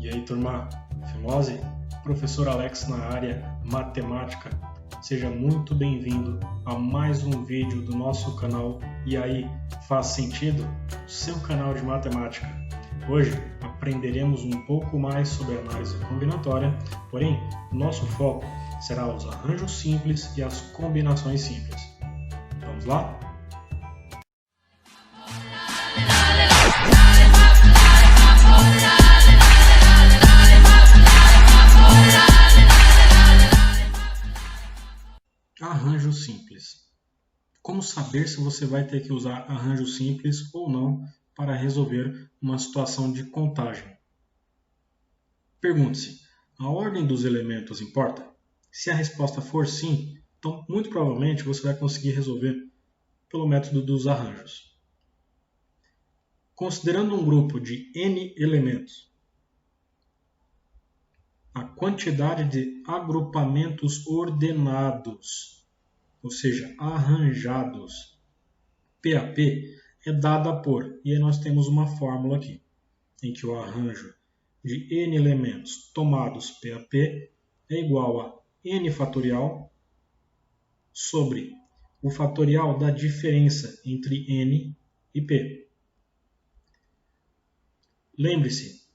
E aí, turma, Fimose? Professor Alex na área matemática. Seja muito bem-vindo a mais um vídeo do nosso canal. E aí, faz sentido? Seu canal de matemática. Hoje aprenderemos um pouco mais sobre análise combinatória, porém, nosso foco será os arranjos simples e as combinações simples. Vamos lá? Arranjo simples. Como saber se você vai ter que usar arranjo simples ou não para resolver uma situação de contagem? Pergunte-se, a ordem dos elementos importa? Se a resposta for sim, então muito provavelmente você vai conseguir resolver pelo método dos arranjos. Considerando um grupo de n elementos, a quantidade de agrupamentos ordenados, ou seja, arranjados, PAP, é dada por, e aí nós temos uma fórmula aqui, em que o arranjo de n elementos tomados PAP é igual a n fatorial sobre o fatorial da diferença entre n e p. Lembre-se,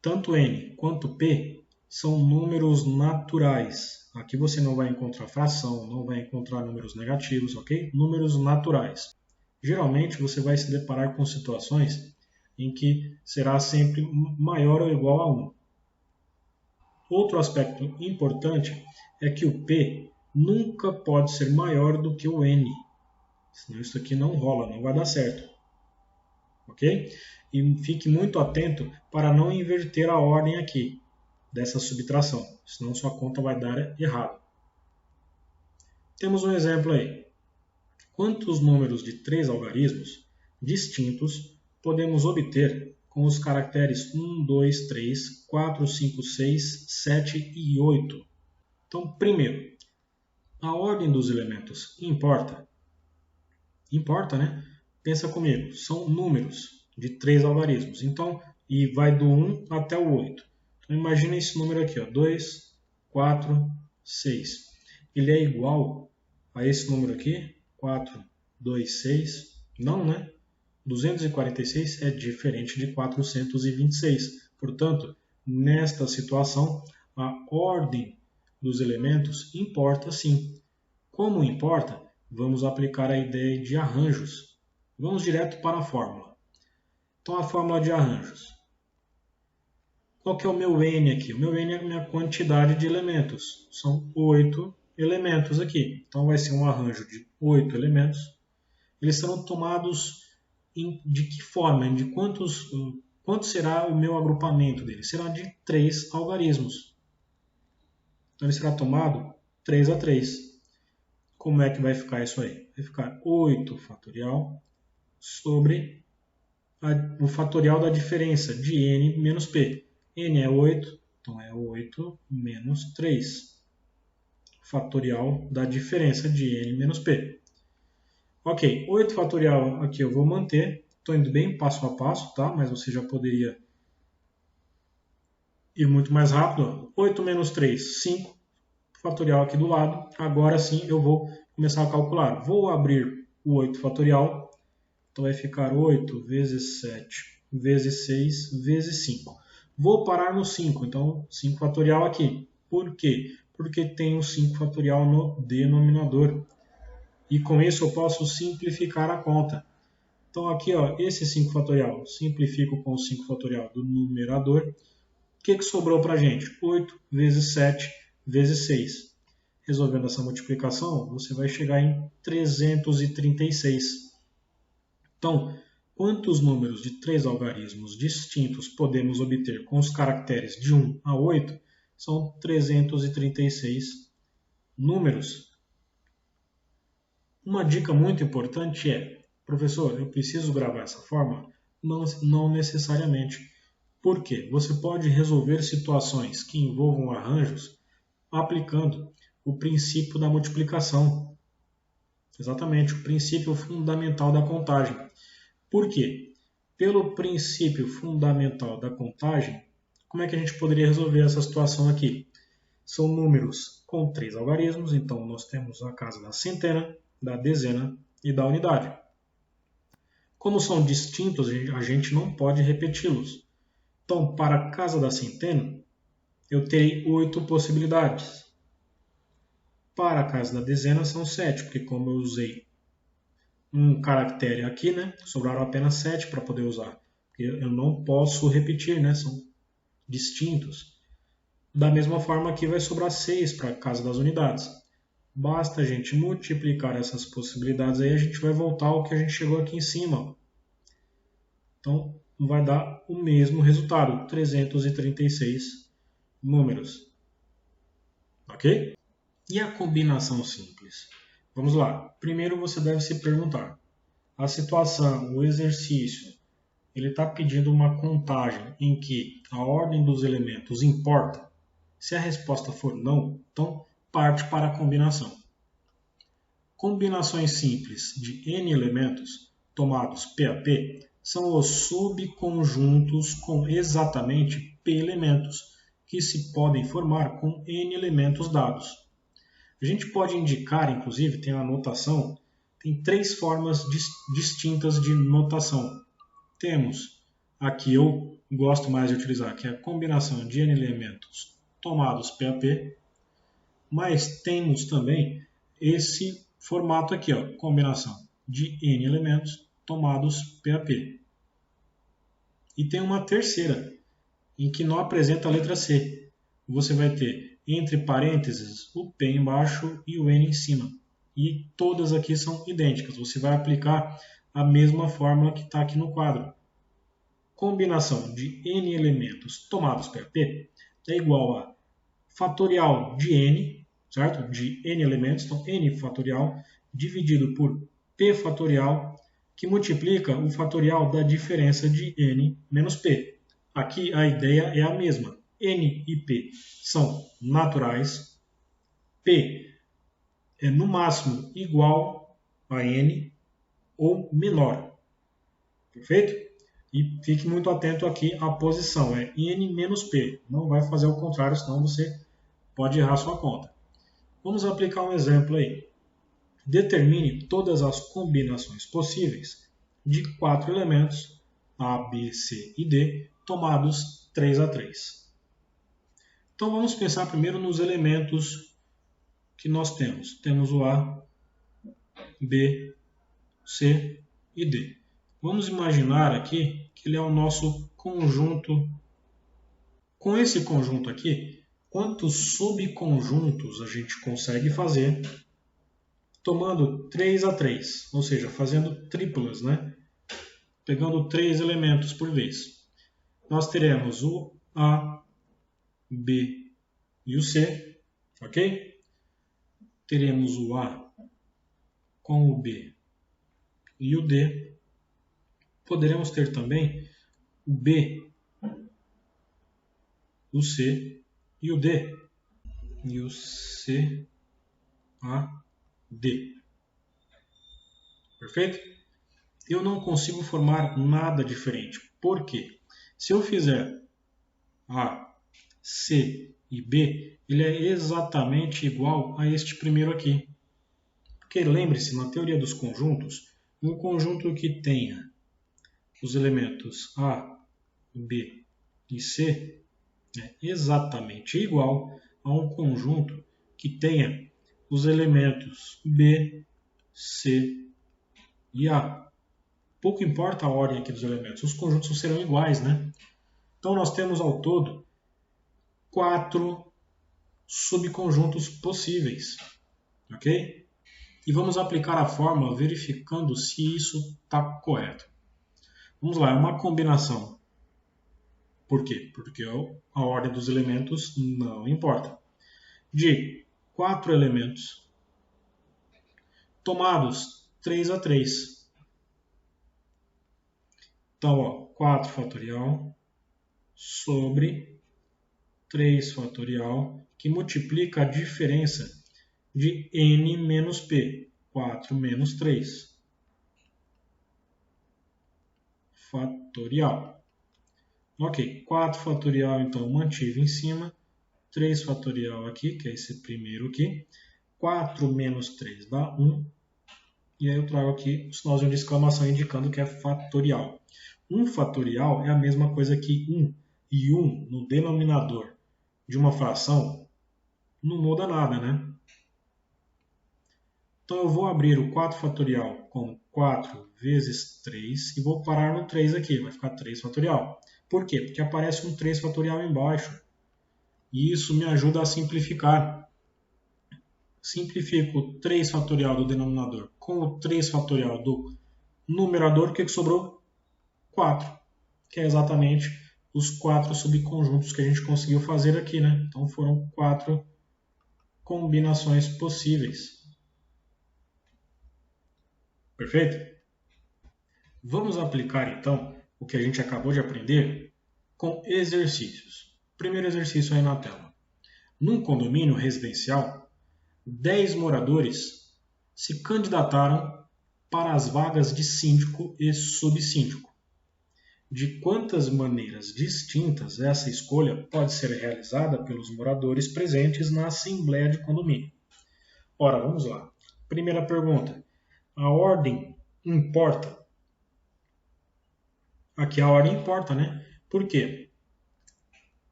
tanto n quanto p são números naturais. Aqui você não vai encontrar fração, não vai encontrar números negativos, ok? Números naturais. Geralmente você vai se deparar com situações em que será sempre maior ou igual a 1. Outro aspecto importante é que o p nunca pode ser maior do que o n. Senão isso aqui não rola, não vai dar certo. Ok? E fique muito atento para não inverter a ordem aqui dessa subtração, senão sua conta vai dar errado. Temos um exemplo aí. Quantos números de 3 algarismos distintos podemos obter com os caracteres 1, 2, 3, 4, 5, 6, 7 e 8? Então, primeiro, a ordem dos elementos importa? Importa, né? Pensa comigo, são números de 3 algarismos, então, e vai do 1 até o 8. Então, imagina esse número aqui, ó, 2, 4, 6. Ele é igual a esse número aqui, 4, 2, 6. Não, né? 246 é diferente de 426. Portanto, nesta situação, a ordem dos elementos importa sim. Como importa, vamos aplicar a ideia de arranjos. Vamos direto para a fórmula. Então, a fórmula de arranjos. Qual que é o meu n aqui? O meu n é a minha quantidade de elementos. São 8 elementos aqui. Então vai ser um arranjo de 8 elementos. Eles serão tomados de que forma? De quanto será o meu agrupamento deles? Será de 3 algarismos. Então ele será tomado 3 a 3. Como é que vai ficar isso aí? Vai ficar 8 fatorial sobre o fatorial da diferença de n menos p. n é 8, então é 8 menos 3. Fatorial da diferença de n menos p. Ok, 8 fatorial aqui eu vou manter. Estou indo bem passo a passo, tá? Mas você já poderia ir muito mais rápido. 8 menos 3, 5. Fatorial aqui do lado. Agora sim eu vou começar a calcular. Vou abrir o 8 fatorial. Então vai ficar 8 vezes 7 vezes 6 vezes 5. Vou parar no 5, então 5 fatorial aqui. Por quê? Porque tem o 5 fatorial no denominador. E com isso eu posso simplificar a conta. Então aqui, ó, esse 5 fatorial, simplifico com o 5 fatorial do numerador. O que sobrou para a gente? 8 vezes 7 vezes 6. Resolvendo essa multiplicação, você vai chegar em 336. Então, quantos números de 3 algarismos distintos podemos obter com os caracteres de 1 a 8? São 336 números. Uma dica muito importante é, professor, eu preciso gravar essa forma? Não necessariamente. Por quê? Você pode resolver situações que envolvam arranjos aplicando o princípio da multiplicação. Exatamente, o princípio fundamental da contagem. Por quê? Pelo princípio fundamental da contagem, como é que a gente poderia resolver essa situação aqui? São números com 3 algarismos, então nós temos a casa da centena, da dezena e da unidade. Como são distintos, a gente não pode repeti-los. Então, para a casa da centena, eu terei 8 possibilidades. Para a casa da dezena são 7, porque como eu usei um caractere aqui, né, sobraram apenas 7 para poder usar. Eu não posso repetir, né, são distintos. Da mesma forma aqui vai sobrar 6 para a casa das unidades. Basta a gente multiplicar essas possibilidades aí, a gente vai voltar ao que a gente chegou aqui em cima. Então, vai dar o mesmo resultado, 336 números. Ok? E a combinação simples? Vamos lá. Primeiro você deve se perguntar, a situação, o exercício, ele está pedindo uma contagem em que a ordem dos elementos importa? Se a resposta for não, então parte para a combinação. Combinações simples de n elementos, tomados P a P, são os subconjuntos com exatamente P elementos, que se podem formar com n elementos dados. A gente pode indicar, inclusive, tem a notação, tem 3 formas distintas de notação. Temos a que eu gosto mais de utilizar, que é a combinação de n elementos tomados P a P, mas temos também esse formato aqui, ó, combinação de n elementos tomados P a P. E tem uma terceira, em que não apresenta a letra C. Você vai ter, entre parênteses, o P embaixo e o N em cima. E todas aqui são idênticas. Você vai aplicar a mesma fórmula que está aqui no quadro. Combinação de n elementos tomados P a P é igual a fatorial de n, certo? De n elementos, então n fatorial dividido por p fatorial, que multiplica o fatorial da diferença de n menos p. Aqui a ideia é a mesma. N e p são naturais, p é no máximo igual a n ou menor. Perfeito? E fique muito atento aqui à posição, é n menos p. Não vai fazer o contrário, senão você pode errar sua conta. Vamos aplicar um exemplo aí. Determine todas as combinações possíveis de 4 elementos, A, B, C e D, tomados 3 a 3. Então vamos pensar primeiro nos elementos que nós temos. Temos o A, B, C e D. Vamos imaginar aqui que ele é o nosso conjunto. Com esse conjunto aqui, quantos subconjuntos a gente consegue fazer tomando 3 a 3, ou seja, fazendo triplas, né? Pegando 3 elementos por vez. Nós teremos o A, B e o C, ok? Teremos o A com o B e o D. Poderemos ter também o B, o C e o D. E o C, A, D. Perfeito? Eu não consigo formar nada diferente. Por quê? Se eu fizer A, C e B, ele é exatamente igual a este primeiro aqui. Porque lembre-se, na teoria dos conjuntos, um conjunto que tenha os elementos A, B e C é exatamente igual a um conjunto que tenha os elementos B, C e A. Pouco importa a ordem aqui dos elementos, os conjuntos serão iguais, né? Então nós temos ao todo 4 subconjuntos possíveis, ok? E vamos aplicar a fórmula verificando se isso está correto. Vamos lá, é uma combinação. Por quê? Porque a ordem dos elementos não importa. De 4 elementos tomados 3 a 3. Então, ó, 4 fatorial sobre 3 fatorial, que multiplica a diferença de n menos p, 4 menos 3. Fatorial. Ok, 4 fatorial, então, mantive em cima. 3 fatorial aqui, que é esse primeiro aqui. 4 menos 3 dá 1. E aí eu trago aqui o sinalzinho de exclamação indicando que é fatorial. 1 fatorial é a mesma coisa que 1. E 1 no denominador de uma fração não muda nada, né? Então eu vou abrir o 4 fatorial como 4 vezes 3 e vou parar no 3 aqui, vai ficar 3 fatorial. Por quê? Porque aparece um 3 fatorial embaixo. E isso me ajuda a simplificar. Simplifico o 3 fatorial do denominador com o 3 fatorial do numerador, o que sobrou? 4, que é exatamente os 4 subconjuntos que a gente conseguiu fazer aqui, né? Então foram 4 combinações possíveis. Perfeito? Vamos aplicar então o que a gente acabou de aprender com exercícios. Primeiro exercício aí na tela. Num condomínio residencial, 10 moradores se candidataram para as vagas de síndico e subsíndico. De quantas maneiras distintas essa escolha pode ser realizada pelos moradores presentes na assembleia de condomínio? Ora, vamos lá. Primeira pergunta. A ordem importa? Aqui a ordem importa, né? Por quê?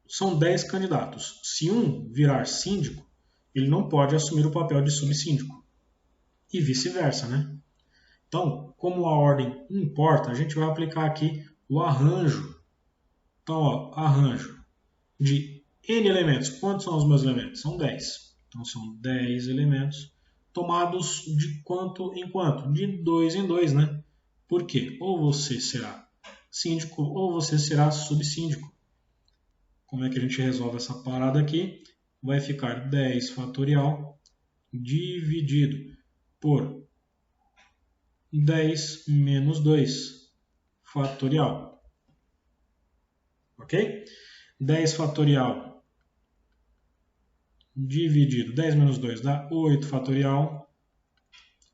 São 10 candidatos. Se um virar síndico, ele não pode assumir o papel de subsíndico. E vice-versa, né? Então, como a ordem importa, a gente vai aplicar aqui o arranjo. Então, ó, arranjo de N elementos. Quantos são os meus elementos? São 10. Então, são 10 elementos tomados de quanto em quanto? De 2 em 2, né? Por quê? Ou você será síndico ou você será subsíndico. Como é que a gente resolve essa parada aqui? Vai ficar 10 fatorial dividido por 10 menos 2 fatorial. Ok? 10 fatorial dividido 10 menos 2 dá 8 fatorial.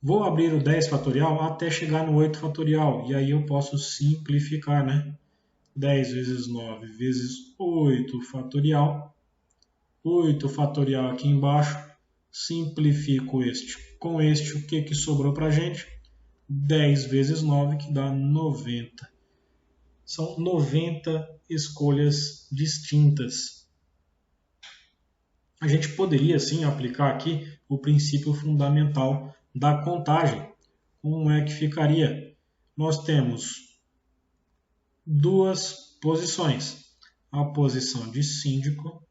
Vou abrir o 10 fatorial até chegar no 8 fatorial. E aí eu posso simplificar, né? 10 vezes 9 vezes 8 fatorial. 8 fatorial aqui embaixo. Simplifico este com este. O que sobrou para a gente? 10 vezes 9, que dá 90. São 90 escolhas distintas. A gente poderia, sim, aplicar aqui o princípio fundamental da contagem. Como é que ficaria? Nós temos duas posições. A posição de síndico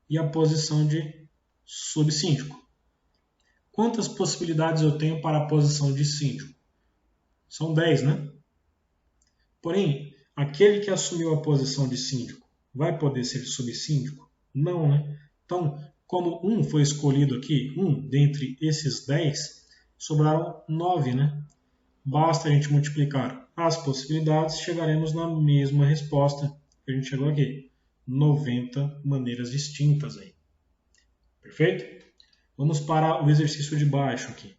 e a posição de subsíndico. Quantas possibilidades eu tenho para a posição de síndico? São 10, né? Porém, aquele que assumiu a posição de síndico vai poder ser subsíndico? Não, né? Então, como um foi escolhido aqui, um dentre esses 10, sobraram 9, né? Basta a gente multiplicar as possibilidades, chegaremos na mesma resposta que a gente chegou aqui. 90 maneiras distintas aí. Perfeito? Vamos para o exercício de baixo aqui.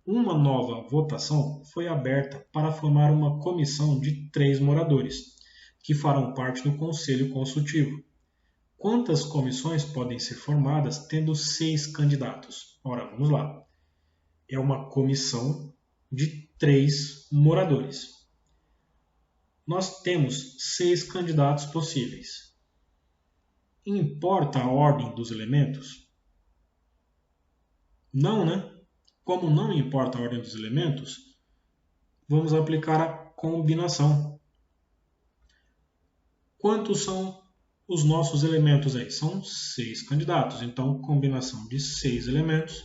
Uma nova votação foi aberta para formar uma comissão de 3 moradores, que farão parte do Conselho Consultivo. Quantas comissões podem ser formadas tendo 6 candidatos? Ora, vamos lá. É uma comissão de 3 moradores. Nós temos 6 candidatos possíveis. Importa a ordem dos elementos? Não, né? Como não importa a ordem dos elementos, vamos aplicar a combinação. Quantos são os nossos elementos aí? São 6 candidatos. Então, combinação de 6 elementos.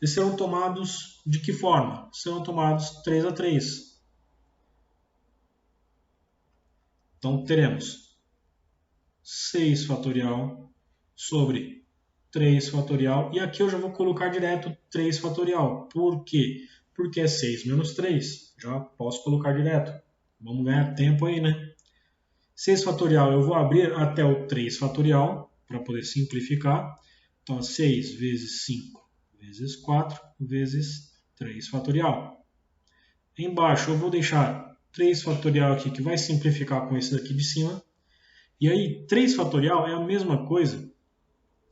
Eles serão tomados de que forma? Serão tomados 3 a 3. Então, teremos 6 fatorial sobre 3 fatorial. E aqui eu já vou colocar direto 3 fatorial. Por quê? Porque é 6 menos 3. Já posso colocar direto. Vamos ganhar tempo aí, né? 6 fatorial eu vou abrir até o 3 fatorial para poder simplificar. Então, 6 vezes 5 vezes 4 vezes 3 fatorial. Embaixo eu vou deixar 3 fatorial aqui que vai simplificar com esse daqui de cima. E aí 3 fatorial é a mesma coisa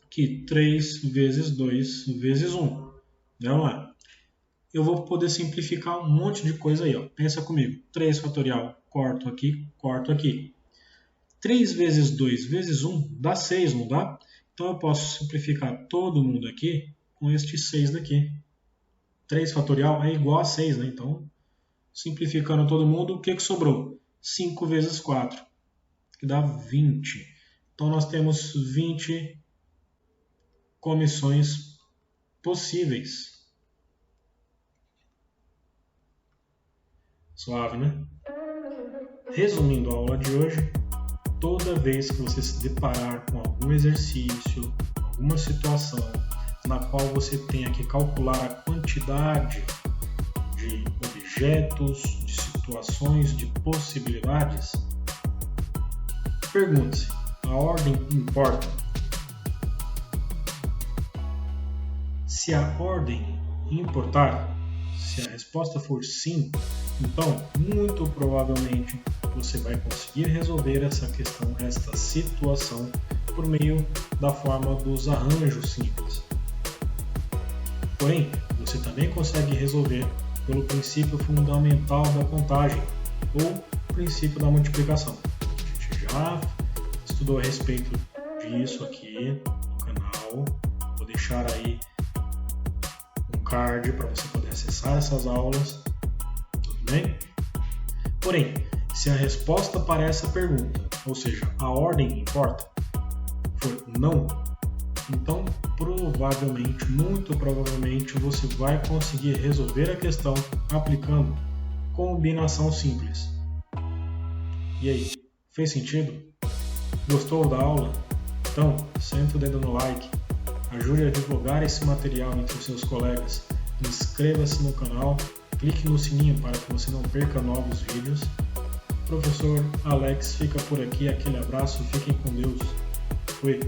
que 3 vezes 2 vezes 1. Vamos lá. Eu vou poder simplificar um monte de coisa aí. Ó. Pensa comigo. 3 fatorial, corto aqui, corto aqui. 3 vezes 2 vezes 1 dá 6, não dá? Então eu posso simplificar todo mundo aqui com este 6 daqui. 3 fatorial é igual a 6, né? Então, simplificando todo mundo, o que sobrou? 5 vezes 4, que dá 20. Então nós temos 20 comissões possíveis. Suave, né? Resumindo a aula de hoje, toda vez que você se deparar com algum exercício, alguma situação na qual você tenha que calcular a quantidade de objetos, de situações, de possibilidades, pergunte-se, a ordem importa? Se a ordem importar, se a resposta for sim, então muito provavelmente você vai conseguir resolver essa questão, esta situação, por meio da forma dos arranjos simples. Porém, você também consegue resolver pelo princípio fundamental da contagem, ou princípio da multiplicação. A gente já estudou a respeito disso aqui no canal. Vou deixar aí um card para você poder acessar essas aulas. Tudo bem? Porém, se a resposta para essa pergunta, ou seja, a ordem importa, for não, então provavelmente, muito provavelmente, você vai conseguir resolver a questão aplicando combinação simples. E aí, fez sentido? Gostou da aula? Então, senta o dedo no like, ajude a divulgar esse material entre os seus colegas, inscreva-se no canal, clique no sininho para que você não perca novos vídeos. Professor Alex fica por aqui, aquele abraço, fiquem com Deus. Fui!